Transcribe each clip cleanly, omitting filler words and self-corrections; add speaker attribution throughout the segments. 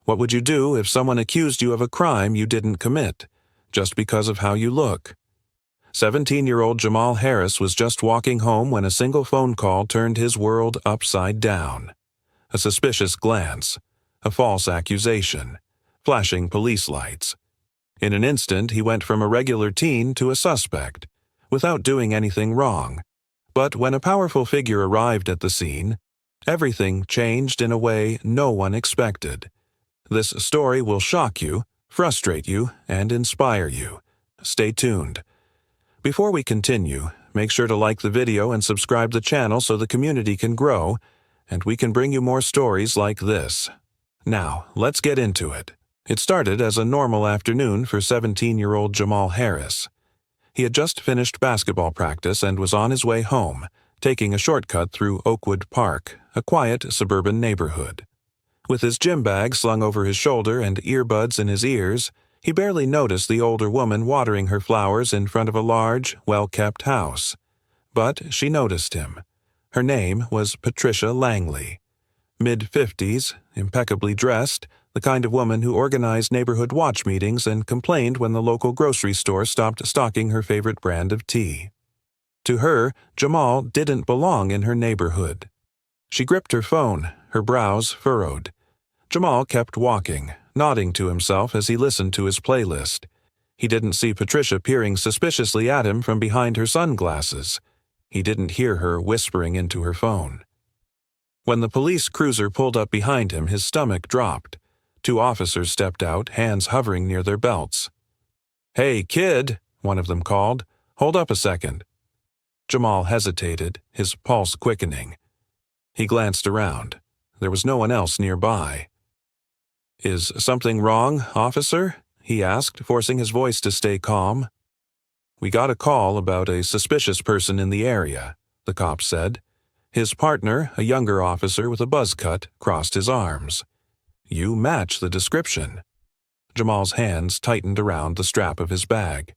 Speaker 1: What would you do if someone accused you of a crime you didn't commit, just because of how you look? 17-year-old Jamal Harris was just walking home when a single phone call turned his world upside down. A suspicious glance, a false accusation, flashing police lights. In an instant, he went from a regular teen to a suspect, without doing anything wrong. But when a powerful figure arrived at the scene, everything changed in a way no one expected. This story will shock you, frustrate you, and inspire you. Stay tuned. Before we continue, make sure to like the video and subscribe the channel so the community can grow, and we can bring you more stories like this. Now, let's get into it. It started as a normal afternoon for 17-year-old Jamal Harris. He had just finished basketball practice and was on his way home, taking a shortcut through Oakwood Park, a quiet suburban neighborhood. With his gym bag slung over his shoulder and earbuds in his ears, he barely noticed the older woman watering her flowers in front of a large, well-kept house. But she noticed him. Her name was Patricia Langley. Mid-50s, impeccably dressed, the kind of woman who organized neighborhood watch meetings and complained when the local grocery store stopped stocking her favorite brand of tea. To her, Jamal didn't belong in her neighborhood. She gripped her phone, her brows furrowed. Jamal kept walking, nodding to himself as he listened to his playlist. He didn't see Patricia peering suspiciously at him from behind her sunglasses. He didn't hear her whispering into her phone. When the police cruiser pulled up behind him, his stomach dropped. 2 officers stepped out, hands hovering near their belts. "Hey, kid," one of them called. "Hold up a second." Jamal hesitated, his pulse quickening. He glanced around. There was no one else nearby. "Is something wrong, officer?" he asked, forcing his voice to stay calm. "We got a call about a suspicious person in the area," the cop said. His partner, a younger officer with a buzz cut, crossed his arms. "You match the description." Jamal's hands tightened around the strap of his bag.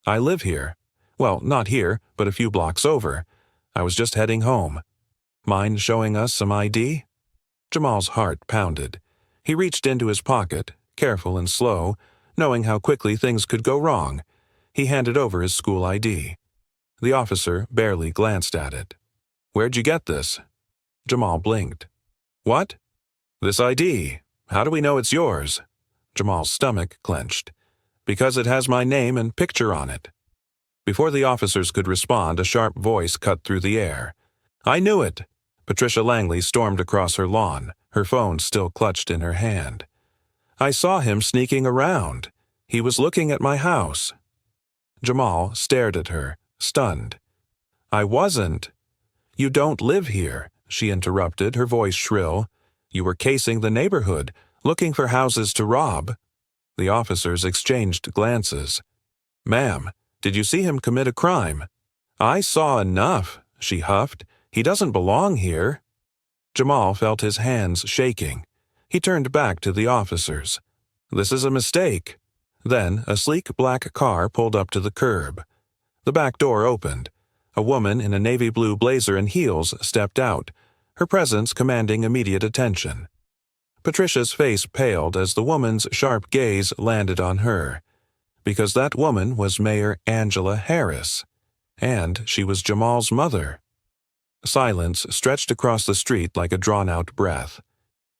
Speaker 1: "I live here. Well, not here, but a few blocks over. I was just heading home. Mind showing us some ID?" Jamal's heart pounded. He reached into his pocket, careful and slow, knowing how quickly things could go wrong. He handed over his school ID. The officer barely glanced at it. "Where'd you get this?" Jamal blinked. "What?" "This ID. How do we know it's yours?" Jamal's stomach clenched. "Because it has my name and picture on it." Before the officers could respond, a sharp voice cut through the air. "I knew it!" Patricia Langley stormed across her lawn, her phone still clutched in her hand. "I saw him sneaking around. He was looking at my house." Jamal stared at her, stunned. "I wasn't." "You don't live here," she interrupted, her voice shrill. "You were casing the neighborhood, looking for houses to rob." The officers exchanged glances. "Ma'am, did you see him commit a crime?" "I saw enough," she huffed. "He doesn't belong here." Jamal felt his hands shaking. He turned back to the officers. "This is a mistake." Then a sleek black car pulled up to the curb. The back door opened. A woman in a navy blue blazer and heels stepped out, her presence commanding immediate attention. Patricia's face paled as the woman's sharp gaze landed on her, because that woman was Mayor Angela Harris, and she was Jamal's mother. Silence stretched across the street like a drawn-out breath.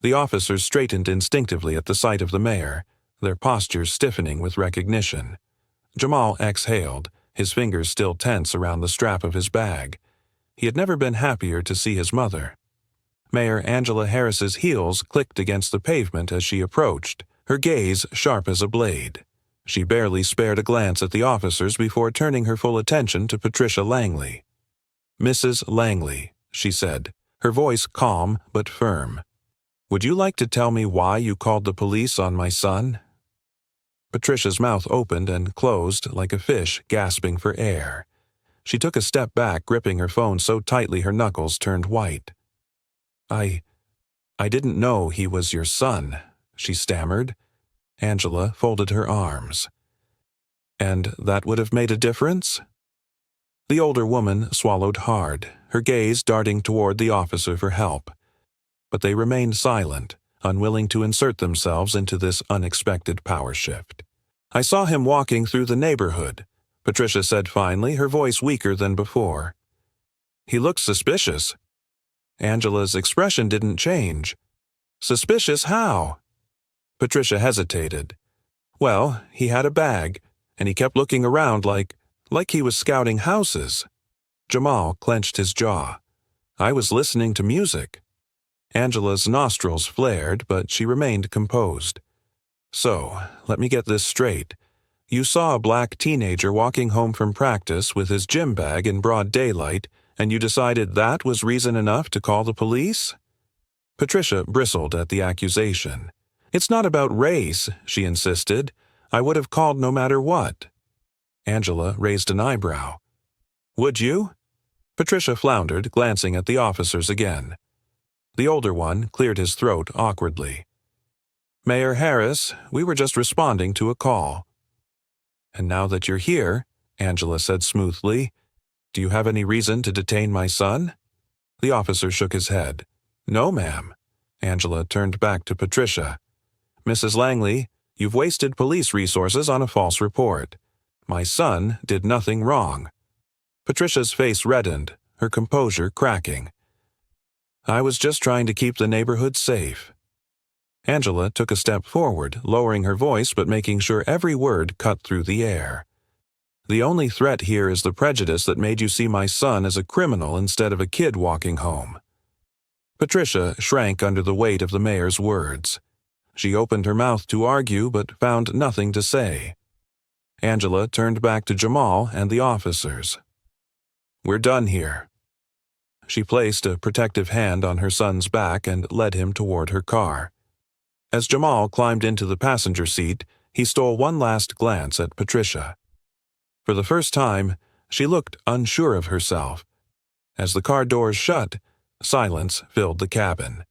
Speaker 1: The officers straightened instinctively at the sight of the mayor, their postures stiffening with recognition. Jamal exhaled, his fingers still tense around the strap of his bag. He had never been happier to see his mother. Mayor Angela Harris's heels clicked against the pavement as she approached, her gaze sharp as a blade. She barely spared a glance at the officers before turning her full attention to Patricia Langley. "Mrs. Langley," she said, her voice calm but firm. "Would you like to tell me why you called the police on my son?" Patricia's mouth opened and closed like a fish gasping for air. She took a step back, gripping her phone so tightly her knuckles turned white. I didn't know he was your son," she stammered. Angela folded her arms. "And that would have made a difference?" The older woman swallowed hard, her gaze darting toward the officer for help. But they remained silent, unwilling to insert themselves into this unexpected power shift. "I saw him walking through the neighborhood," Patricia said finally, her voice weaker than before. "He looks suspicious." Angela's expression didn't change. "Suspicious how?" Patricia hesitated. "Well, he had a bag, and he kept looking around like he was scouting houses." Jamal clenched his jaw. "I was listening to music." Angela's nostrils flared, but she remained composed. "So, let me get this straight. You saw a black teenager walking home from practice with his gym bag in broad daylight, and you decided that was reason enough to call the police?" Patricia bristled at the accusation. "It's not about race," she insisted. "I would have called no matter what." Angela raised an eyebrow. "Would you?" Patricia floundered, glancing at the officers again. The older one cleared his throat awkwardly. "Mayor Harris, we were just responding to a call." "And now that you're here," Angela said smoothly, "do you have any reason to detain my son?" The officer shook his head. "No, ma'am." Angela turned back to Patricia. "Mrs. Langley, you've wasted police resources on a false report. My son did nothing wrong." Patricia's face reddened, her composure cracking. "I was just trying to keep the neighborhood safe." Angela took a step forward, lowering her voice but making sure every word cut through the air. "The only threat here is the prejudice that made you see my son as a criminal instead of a kid walking home." Patricia shrank under the weight of the mayor's words. She opened her mouth to argue but found nothing to say. Angela turned back to Jamal and the officers. "We're done here." She placed a protective hand on her son's back and led him toward her car. As Jamal climbed into the passenger seat, he stole one last glance at Patricia. For the first time, she looked unsure of herself. As the car doors shut, silence filled the cabin.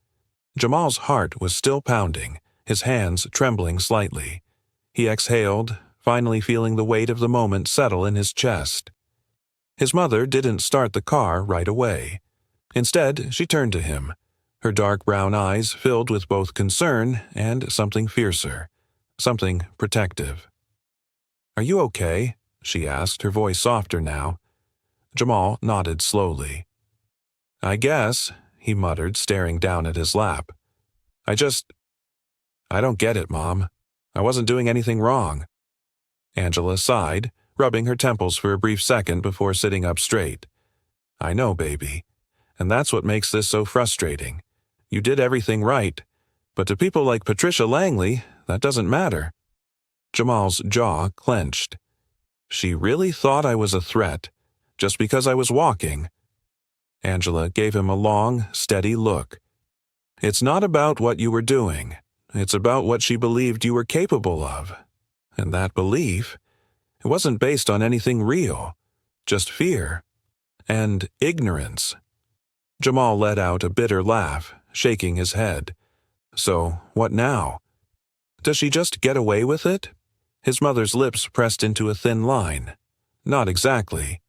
Speaker 1: Jamal's heart was still pounding, his hands trembling slightly. He exhaled, finally feeling the weight of the moment settle in his chest. His mother didn't start the car right away. Instead, she turned to him, her dark brown eyes filled with both concern and something fiercer, something protective. "Are you okay?" she asked, her voice softer now. Jamal nodded slowly. "I guess," he muttered, staring down at his lap. I don't get it, Mom. I wasn't doing anything wrong." Angela sighed, rubbing her temples for a brief second before sitting up straight. "I know, baby. And that's what makes this so frustrating. You did everything right, but to people like Patricia Langley, that doesn't matter." Jamal's jaw clenched. She really thought I was a threat, just because I was walking. Angela gave him a long, steady look. "It's not about what you were doing. It's about what she believed you were capable of. And that belief, it wasn't based on anything real, just fear and ignorance." Jamal let out a bitter laugh, shaking his head. "So, what now? Does she just get away with it?" His mother's lips pressed into a thin line. "Not exactly."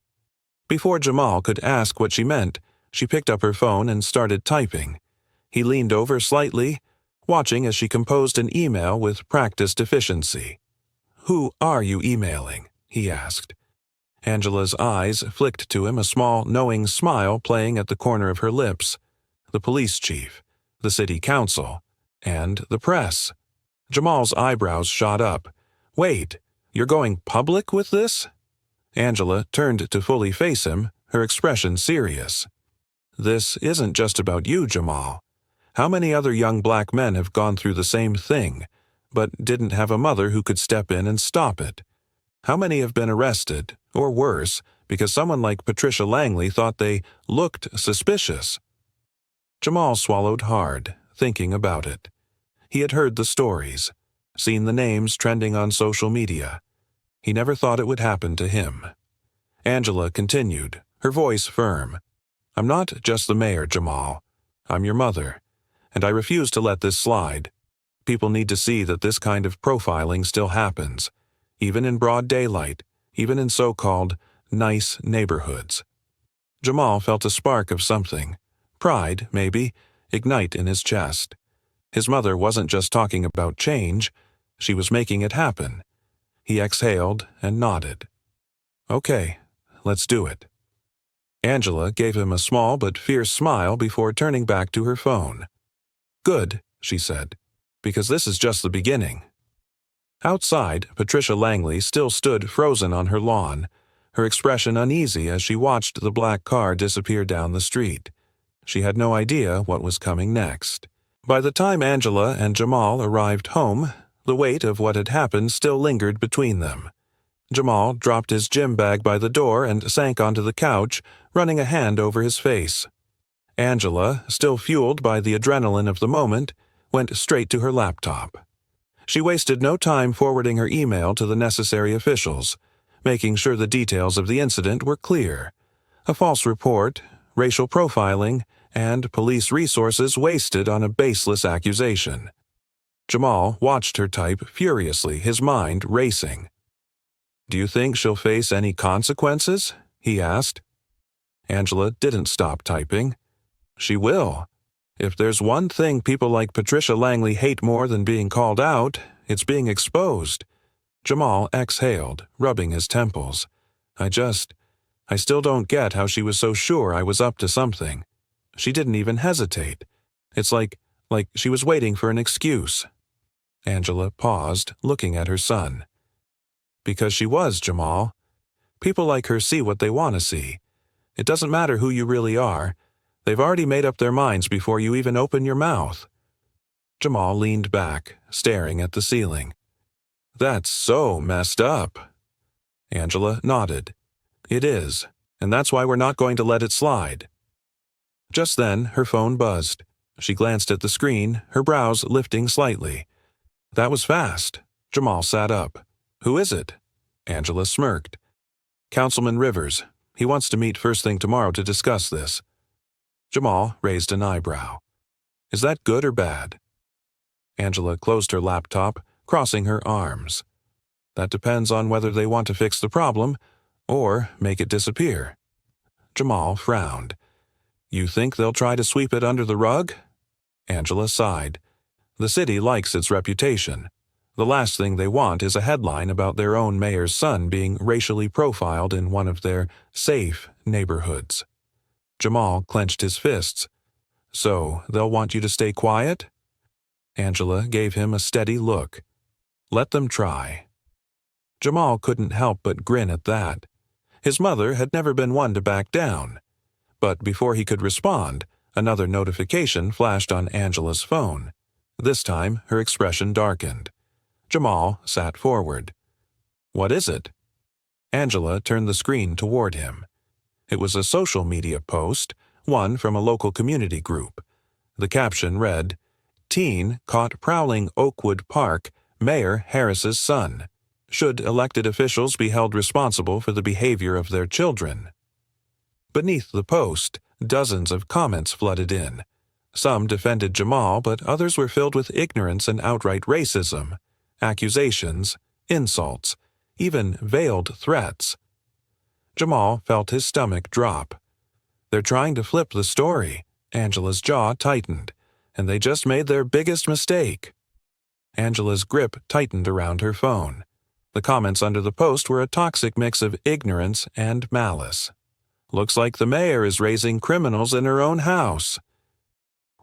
Speaker 1: Before Jamal could ask what she meant, she picked up her phone and started typing. He leaned over slightly, watching as she composed an email with practiced efficiency. "Who are you emailing?" he asked. Angela's eyes flicked to him, a small, knowing smile playing at the corner of her lips. The police chief, the city council, and the press. Jamal's eyebrows shot up. "Wait, you're going public with this?" Angela turned to fully face him, her expression serious. "This isn't just about you, Jamal. How many other young black men have gone through the same thing, but didn't have a mother who could step in and stop it? How many have been arrested, or worse, because someone like Patricia Langley thought they looked suspicious?" Jamal swallowed hard, thinking about it. He had heard the stories, seen the names trending on social media. He never thought it would happen to him. Angela continued, her voice firm. "I'm not just the mayor, Jamal. I'm your mother, and I refuse to let this slide. People need to see that this kind of profiling still happens, even in broad daylight, even in so-called nice neighborhoods." Jamal felt a spark of something, pride, maybe, ignite in his chest. His mother wasn't just talking about change, she was making it happen. He exhaled and nodded. Okay, let's do it. Angela gave him a small but fierce smile before turning back to her phone. Good, she said, because this is just the beginning. Outside, Patricia Langley still stood frozen on her lawn, her expression uneasy as she watched the black car disappear down the street. She had no idea what was coming next. By the time Angela and Jamal arrived home, the weight of what had happened still lingered between them. Jamal dropped his gym bag by the door and sank onto the couch, running a hand over his face. Angela, still fueled by the adrenaline of the moment, went straight to her laptop. She wasted no time forwarding her email to the necessary officials, making sure the details of the incident were clear. A false report, racial profiling, and police resources wasted on a baseless accusation. Jamal watched her type furiously, his mind racing. "Do you think she'll face any consequences?" he asked. Angela didn't stop typing. "She will. If there's one thing people like Patricia Langley hate more than being called out, it's being exposed." Jamal exhaled, rubbing his temples. I still don't get how she was so sure I was up to something. She didn't even hesitate. It's like she was waiting for an excuse." Angela paused, looking at her son. "Because she was, Jamal. People like her see what they want to see. It doesn't matter who you really are. They've already made up their minds before you even open your mouth." Jamal leaned back, staring at the ceiling. "That's so messed up." Angela nodded. "It is, and that's why we're not going to let it slide." Just then, her phone buzzed. She glanced at the screen, her brows lifting slightly. That was fast. Jamal sat up. "Who is it?" Angela smirked. "Councilman Rivers. He wants to meet first thing tomorrow to discuss this." Jamal raised an eyebrow. "Is that good or bad?" Angela closed her laptop, crossing her arms. "That depends on whether they want to fix the problem or make it disappear." Jamal frowned. "You think they'll try to sweep it under the rug?" Angela sighed. "The city likes its reputation. The last thing they want is a headline about their own mayor's son being racially profiled in one of their safe neighborhoods." Jamal clenched his fists. "So, they'll want you to stay quiet?" Angela gave him a steady look. "Let them try." Jamal couldn't help but grin at that. His mother had never been one to back down. But before he could respond, another notification flashed on Angela's phone. This time, her expression darkened. Jamal sat forward. "What is it?" Angela turned the screen toward him. It was a social media post, one from a local community group. The caption read, "Teen caught prowling Oakwood Park, Mayor Harris's son. Should elected officials be held responsible for the behavior of their children?" Beneath the post, dozens of comments flooded in. Some defended Jamal, but others were filled with ignorance and outright racism, accusations, insults, even veiled threats. Jamal felt his stomach drop. "They're trying to flip the story." Angela's jaw tightened. "And they just made their biggest mistake." Angela's grip tightened around her phone. The comments under the post were a toxic mix of ignorance and malice. "Looks like the mayor is raising criminals in her own house."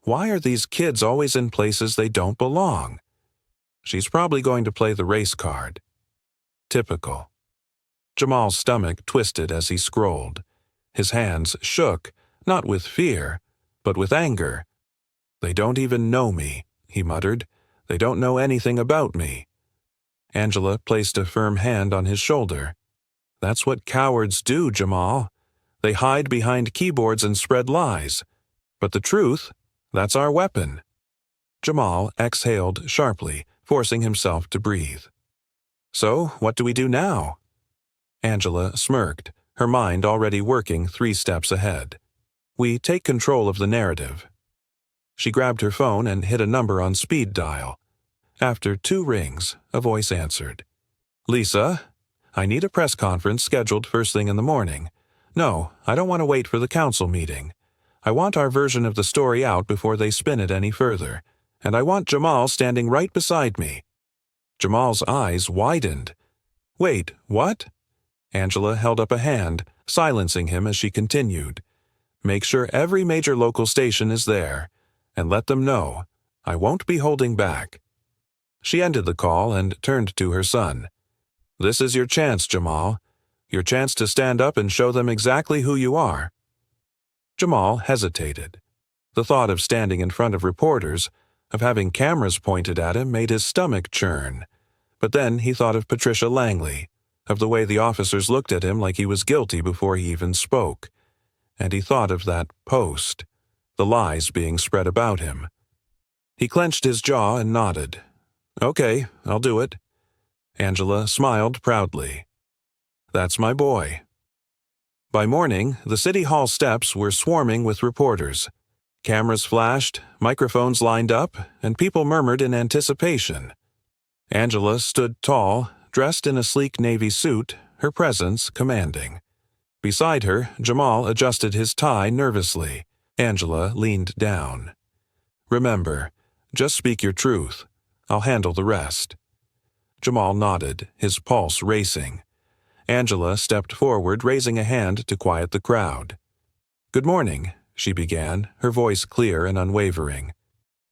Speaker 1: "Why are these kids always in places they don't belong?" "She's probably going to play the race card." Typical. Jamal's stomach twisted as he scrolled. His hands shook, not with fear, but with anger. "They don't even know me," he muttered. "They don't know anything about me." Angela placed a firm hand on his shoulder. "That's what cowards do, Jamal. They hide behind keyboards and spread lies. But the truth, that's our weapon." Jamal exhaled sharply, forcing himself to breathe. "So, what do we do now?" Angela smirked, her mind already working 3 steps ahead. "We take control of the narrative." She grabbed her phone and hit a number on speed dial. After 2 rings, a voice answered. "Lisa, I need a press conference scheduled first thing in the morning. No, I don't want to wait for the council meeting. I want our version of the story out before they spin it any further. and I want Jamal standing right beside me." Jamal's eyes widened. "Wait, what?" Angela held up a hand, silencing him as she continued. "Make sure every major local station is there, and let them know. I won't be holding back." She ended the call and turned to her son. "This is your chance, Jamal. Your chance to stand up and show them exactly who you are." Jamal hesitated. The thought of standing in front of reporters, of having cameras pointed at him, made his stomach churn. But then he thought of Patricia Langley, of the way the officers looked at him like he was guilty before he even spoke. And he thought of that post, the lies being spread about him. He clenched his jaw and nodded. "Okay, I'll do it." Angela smiled proudly. "That's my boy." By morning, the City Hall steps were swarming with reporters. Cameras flashed, microphones lined up, and people murmured in anticipation. Angela stood tall, dressed in a sleek navy suit, her presence commanding. Beside her, Jamal adjusted his tie nervously. Angela leaned down. "Remember, just speak your truth. I'll handle the rest." Jamal nodded, his pulse racing. Angela stepped forward, raising a hand to quiet the crowd. "Good morning," she began, her voice clear and unwavering.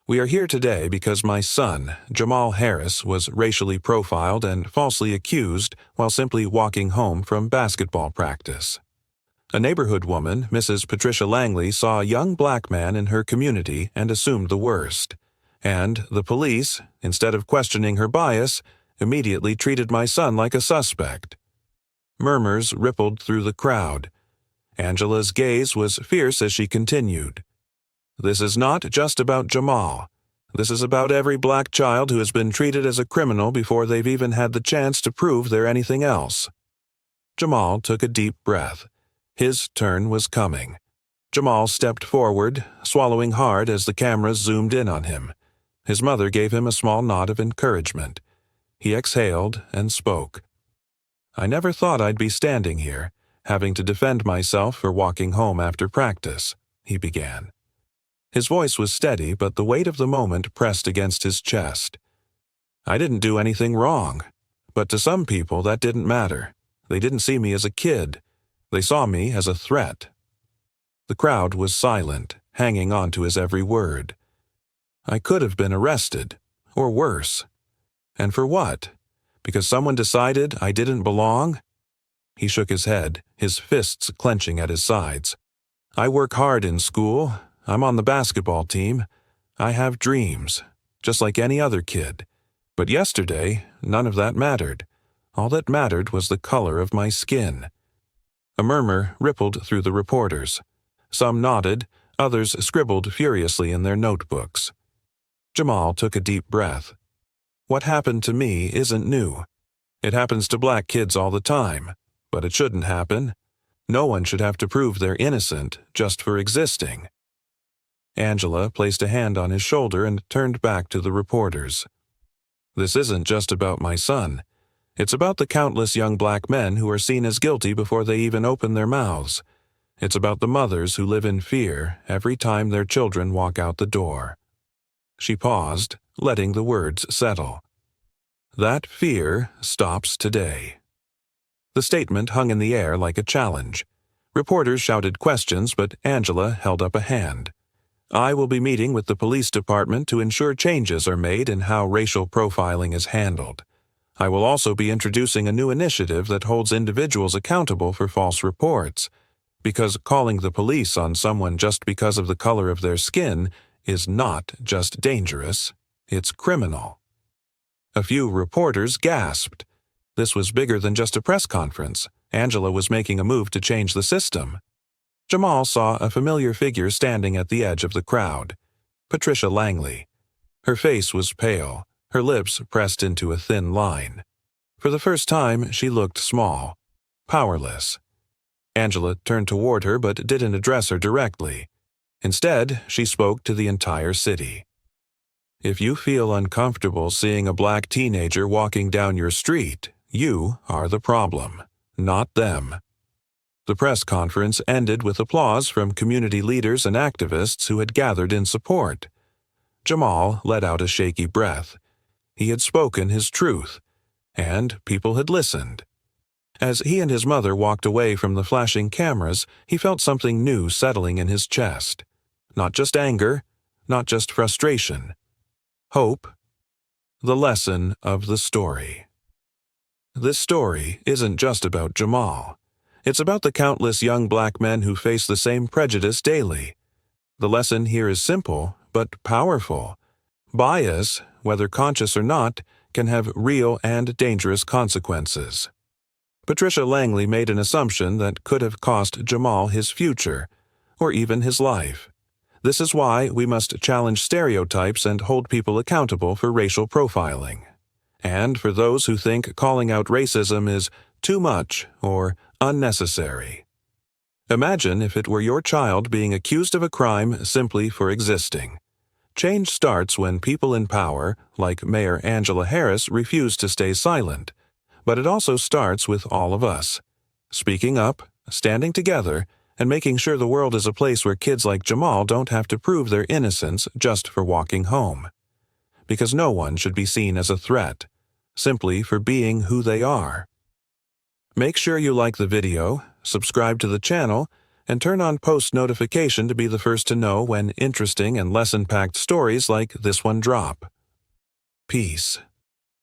Speaker 1: "We are here today because my son, Jamal Harris, was racially profiled and falsely accused while simply walking home from basketball practice. A neighborhood woman, Mrs. Patricia Langley, saw a young black man in her community and assumed the worst. And the police, instead of questioning her bias, immediately treated my son like a suspect." Murmurs rippled through the crowd. Angela's gaze was fierce as she continued. "This is not just about Jamal. This is about every black child who has been treated as a criminal before they've even had the chance to prove they're anything else." Jamal took a deep breath. His turn was coming. Jamal stepped forward, swallowing hard as the cameras zoomed in on him. His mother gave him a small nod of encouragement. He exhaled and spoke. "I never thought I'd be standing here, having to defend myself for walking home after practice," he began. His voice was steady, but the weight of the moment pressed against his chest. "I didn't do anything wrong. But to some people that didn't matter. They didn't see me as a kid. They saw me as a threat." The crowd was silent, hanging on to his every word. "I could have been arrested, or worse. And for what? Because someone decided I didn't belong?" He shook his head, his fists clenching at his sides. "I work hard in school. I'm on the basketball team. I have dreams, just like any other kid. But yesterday, none of that mattered. All that mattered was the color of my skin." A murmur rippled through the reporters. Some nodded, others scribbled furiously in their notebooks. Jamal took a deep breath. "What happened to me isn't new. It happens to black kids all the time, but it shouldn't happen. No one should have to prove they're innocent just for existing." Angela placed a hand on his shoulder and turned back to the reporters. "This isn't just about my son. It's about the countless young black men who are seen as guilty before they even open their mouths. It's about the mothers who live in fear every time their children walk out the door." She paused, letting the words settle. "That fear stops today." The statement hung in the air like a challenge. Reporters shouted questions, but Angela held up a hand. "I will be meeting with the police department to ensure changes are made in how racial profiling is handled. I will also be introducing a new initiative that holds individuals accountable for false reports, because calling the police on someone just because of the color of their skin is not just dangerous, it's criminal." A few reporters gasped. This was bigger than just a press conference. Angela was making a move to change the system. Jamal saw a familiar figure standing at the edge of the crowd. Patricia Langley. Her face was pale, her lips pressed into a thin line. For the first time, she looked small, powerless. Angela turned toward her but didn't address her directly. Instead, she spoke to the entire city. "If you feel uncomfortable seeing a black teenager walking down your street, you are the problem, not them." The press conference ended with applause from community leaders and activists who had gathered in support. Jamal let out a shaky breath. He had spoken his truth, and people had listened. As he and his mother walked away from the flashing cameras, he felt something new settling in his chest. Not just anger, not just frustration. Hope. The lesson of the story. This story isn't just about Jamal. It's about the countless young black men who face the same prejudice daily. The lesson here is simple, but powerful. Bias, whether conscious or not, can have real and dangerous consequences. Patricia Langley made an assumption that could have cost Jamal his future, or even his life. This is why we must challenge stereotypes and hold people accountable for racial profiling. And for those who think calling out racism is too much or unnecessary. Imagine if it were your child being accused of a crime simply for existing. Change starts when people in power, like Mayor Angela Harris, refuse to stay silent. But it also starts with all of us. Speaking up, standing together, and making sure the world is a place where kids like Jamal don't have to prove their innocence just for walking home. Because no one should be seen as a threat, simply for being who they are. Make sure you like the video, subscribe to the channel, and turn on post notification to be the first to know when interesting and lesson-packed stories like this one drop. Peace.